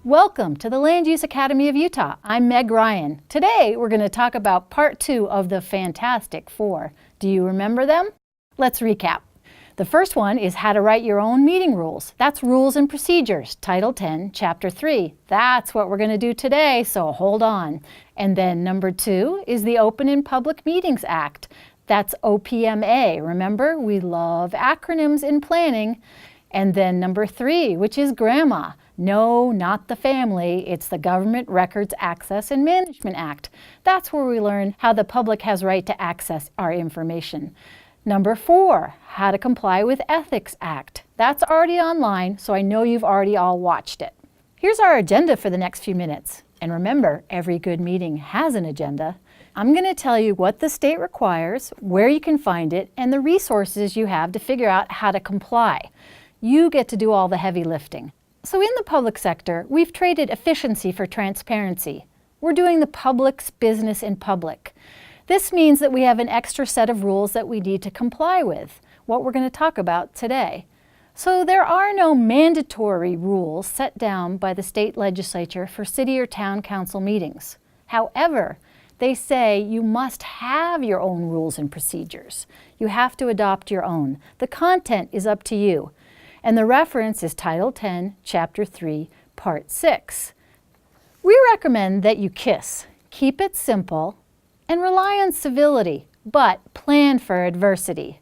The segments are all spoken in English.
Welcome to the Land Use Academy of Utah. I'm Meg Ryan. Today we're going to talk about part 2 of the Fantastic Four. Do you remember them? Let's recap. The first one is how to write your own meeting rules. That's Rules and Procedures, Title 10, Chapter 3. That's what we're going to do today, so hold on. And then number 2 is the Open and Public Meetings Act. That's OPMA. Remember, we love acronyms in planning. And then number 3, which is GRAMA. No, not the family. It's the Government Records Access and Management Act. That's where we learn how the public has right to access our information. Number 4, how to comply with Ethics Act. That's already online, so I know you've already all watched it. Here's our agenda for the next few minutes. And remember, every good meeting has an agenda. I'm going to tell you what the state requires, where you can find it, and the resources you have to figure out how to comply. You get to do all the heavy lifting. So in the public sector, we've traded efficiency for transparency. We're doing the public's business in public. This means that we have an extra set of rules that we need to comply with, what we're going to talk about today. So there are no mandatory rules set down by the state legislature for city or town council meetings. However, they say you must have your own rules and procedures. You have to adopt your own. The content is up to you. And the reference is Title 10, Chapter 3, Part 6. We recommend that you KISS, keep it simple, and rely on civility, but plan for adversity.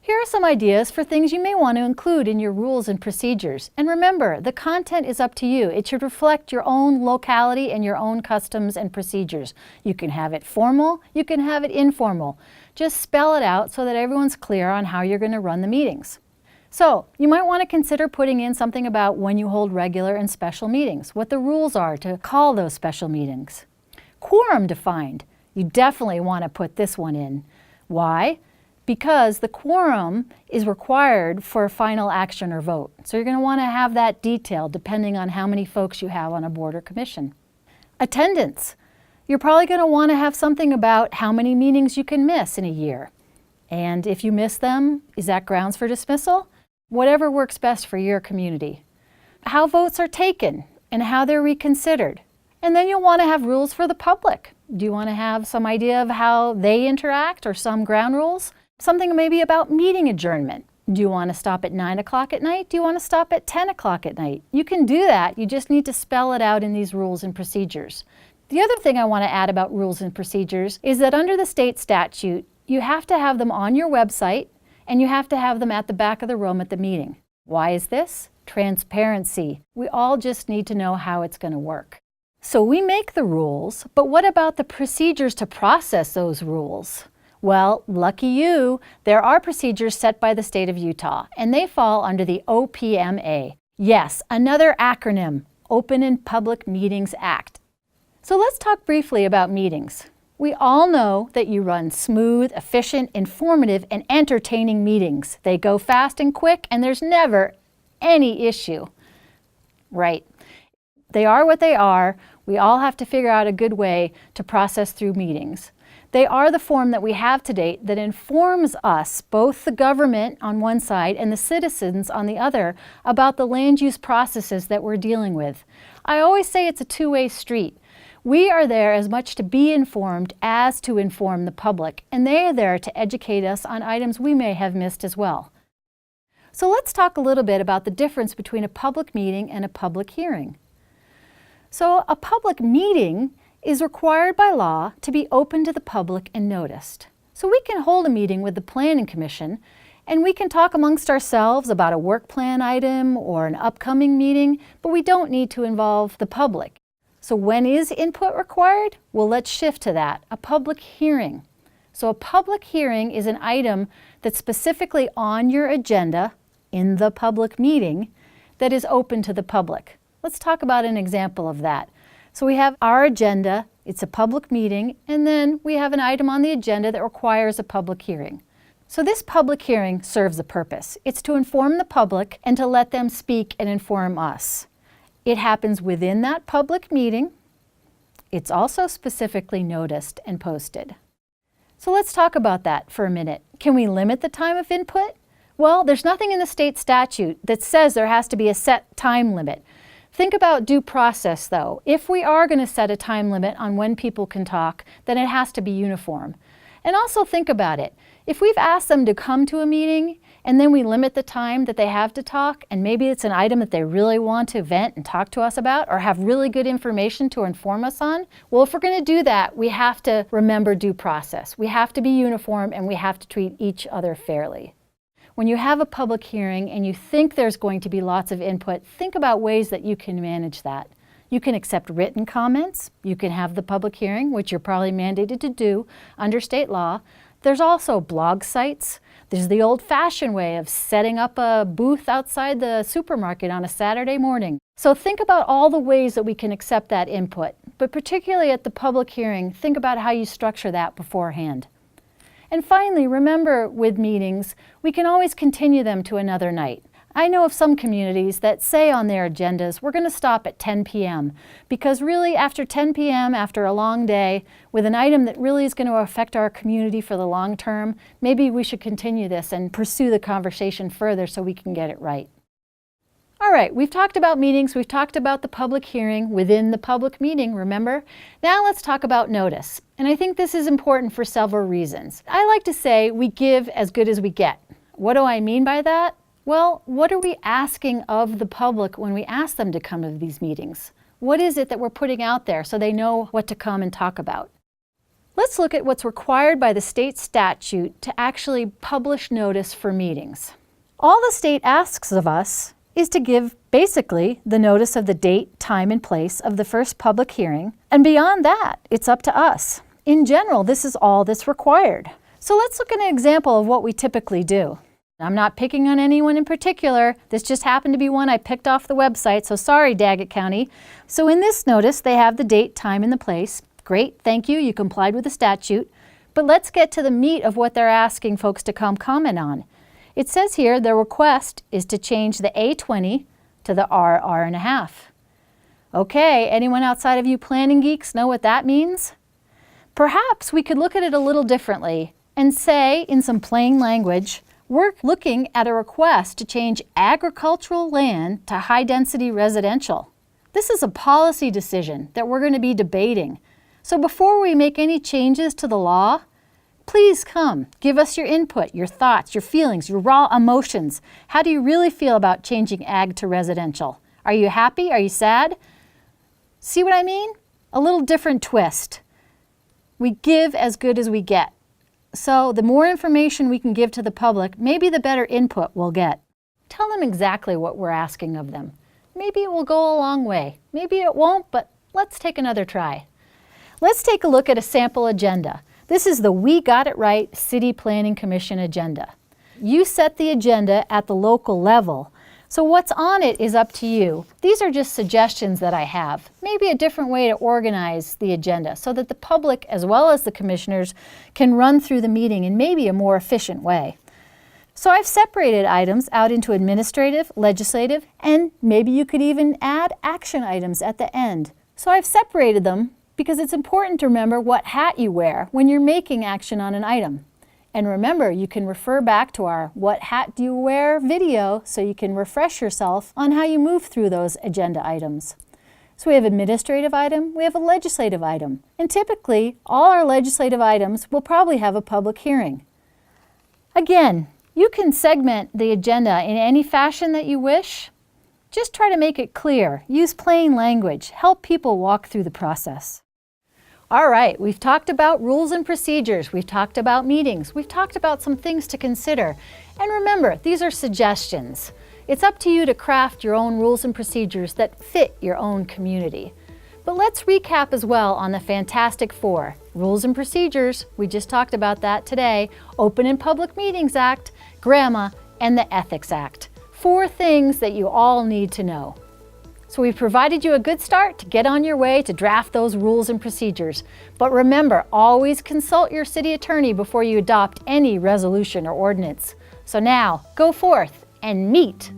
Here are some ideas for things you may want to include in your rules and procedures. And remember, the content is up to you. It should reflect your own locality and your own customs and procedures. You can have it formal, you can have it informal. Just spell it out so that everyone's clear on how you're going to run the meetings. So, you might want to consider putting in something about when you hold regular and special meetings, what the rules are to call those special meetings. Quorum defined. You definitely want to put this one in. Why? Because the quorum is required for a final action or vote. So you're going to want to have that detailed depending on how many folks you have on a board or commission. Attendance. You're probably going to want to have something about how many meetings you can miss in a year. And if you miss them, is that grounds for dismissal? Whatever works best for your community. How votes are taken and how they're reconsidered. And then you'll want to have rules for the public. Do you want to have some idea of how they interact or some ground rules? Something maybe about meeting adjournment. Do you want to stop at 9 o'clock at night? Do you want to stop at 10 o'clock at night? You can do that. You just need to spell it out in these rules and procedures. The other thing I want to add about rules and procedures is that under the state statute, you have to have them on your website and you have to have them at the back of the room at the meeting. Why is this? Transparency. We all just need to know how it's going to work. So we make the rules, but what about the procedures to process those rules? Well, lucky you, there are procedures set by the state of Utah, and they fall under the OPMA. Yes, another acronym, Open and Public Meetings Act. So let's talk briefly about meetings. We all know that you run smooth, efficient, informative, and entertaining meetings. They go fast and quick, and there's never any issue. Right. They are what they are. We all have to figure out a good way to process through meetings. They are the form that we have to date that informs us, both the government on one side and the citizens on the other, about the land use processes that we're dealing with. I always say it's a two-way street. We are there as much to be informed as to inform the public, and they are there to educate us on items we may have missed as well. So let's talk a little bit about the difference between a public meeting and a public hearing. So a public meeting is required by law to be open to the public and noticed. So we can hold a meeting with the Planning Commission and we can talk amongst ourselves about a work plan item or an upcoming meeting, but we don't need to involve the public. So when is input required? Well, let's shift to that, a public hearing. So a public hearing is an item that's specifically on your agenda in the public meeting that is open to the public. Let's talk about an example of that. So we have our agenda, it's a public meeting, and then we have an item on the agenda that requires a public hearing. So this public hearing serves a purpose. It's to inform the public and to let them speak and inform us. It happens within that public meeting. It's also specifically noticed and posted. So let's talk about that for a minute. Can we limit the time of input? Well, there's nothing in the state statute that says there has to be a set time limit. Think about due process, though. If we are going to set a time limit on when people can talk, then it has to be uniform. And also think about it. If we've asked them to come to a meeting and then we limit the time that they have to talk, and maybe it's an item that they really want to vent and talk to us about or have really good information to inform us on, well, if we're going to do that, we have to remember due process. We have to be uniform and we have to treat each other fairly. When you have a public hearing and you think there's going to be lots of input, think about ways that you can manage that. You can accept written comments. You can have the public hearing, which you're probably mandated to do under state law. There's also blog sites. There's the old-fashioned way of setting up a booth outside the supermarket on a Saturday morning. So think about all the ways that we can accept that input. But particularly at the public hearing, think about how you structure that beforehand. And finally, remember with meetings, we can always continue them to another night. I know of some communities that say on their agendas, we're going to stop at 10 p.m. because really after 10 p.m., after a long day, with an item that really is going to affect our community for the long term, maybe we should continue this and pursue the conversation further so we can get it right. All right, we've talked about meetings, we've talked about the public hearing within the public meeting, remember? Now let's talk about notice. And I think this is important for several reasons. I like to say we give as good as we get. What do I mean by that? Well, what are we asking of the public when we ask them to come to these meetings? What is it that we're putting out there so they know what to come and talk about? Let's look at what's required by the state statute to actually publish notice for meetings. All the state asks of us is to give basically the notice of the date, time, and place of the first public hearing, and beyond that, it's up to us. In general, this is all that's required. So let's look at an example of what we typically do. I'm not picking on anyone in particular. This just happened to be one I picked off the website, so sorry, Daggett County. So in this notice, they have the date, time, and the place. Great, thank you, you complied with the statute. But let's get to the meat of what they're asking folks to come comment on. It says here the request is to change the A20 to the R1/2. Okay, anyone outside of you planning geeks know what that means? Perhaps we could look at it a little differently and say in some plain language, we're looking at a request to change agricultural land to high-density residential. This is a policy decision that we're going to be debating. So before we make any changes to the law, please come, give us your input, your thoughts, your feelings, your raw emotions. How do you really feel about changing ag to residential? Are you happy? Are you sad? See what I mean? A little different twist. We give as good as we get. So the more information we can give to the public, maybe the better input we'll get. Tell them exactly what we're asking of them. Maybe it will go a long way. Maybe it won't, but let's take another try. Let's take a look at a sample agenda. This is the We Got It Right City Planning Commission agenda. You set the agenda at the local level, so what's on it is up to you. These are just suggestions that I have. Maybe a different way to organize the agenda so that the public as well as the commissioners can run through the meeting in maybe a more efficient way. So I've separated items out into administrative, legislative, and maybe you could even add action items at the end. So I've separated them because it's important to remember what hat you wear when you're making action on an item. And remember, you can refer back to our What Hat Do You Wear video so you can refresh yourself on how you move through those agenda items. So we have an administrative item, we have a legislative item, and typically all our legislative items will probably have a public hearing. Again, you can segment the agenda in any fashion that you wish. Just try to make it clear, use plain language, help people walk through the process. All right, we've talked about rules and procedures, we've talked about meetings, we've talked about some things to consider. And remember, these are suggestions. It's up to you to craft your own rules and procedures that fit your own community. But let's recap as well on the Fantastic Four. Rules and procedures, we just talked about that today, Open and Public Meetings Act, GRAMA, and the Ethics Act. 4 things that you all need to know. So we've provided you a good start to get on your way to draft those rules and procedures. But remember, always consult your city attorney before you adopt any resolution or ordinance. So now, go forth and meet